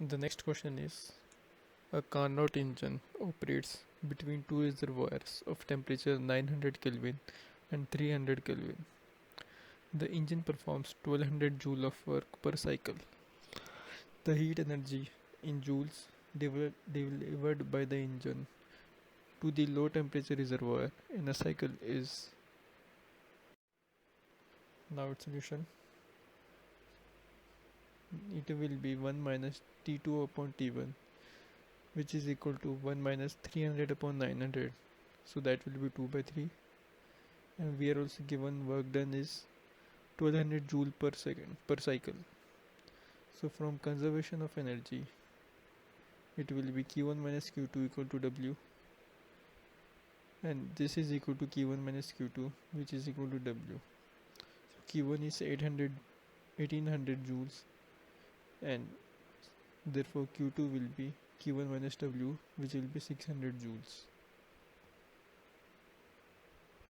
The next question is, a Carnot engine operates between two reservoirs of temperature 900 Kelvin and 300 Kelvin. The engine performs 1200 joule of work per cycle. The heat energy in joules delivered by the engine to the low temperature reservoir in a cycle is. Now its solution. It will be 1 minus T2 upon T1, which is equal to 1 minus 300 upon 900. So that will be 2 by 3. And we are also given work done is 1200 joule per second per cycle. So from conservation of energy, it will be Q1 minus Q2 equal to W, and this is equal to Q1 minus Q2, which is equal to W. So Q1 is 1800 joules, and therefore Q2 will be Q1 minus W, which will be 600 joules.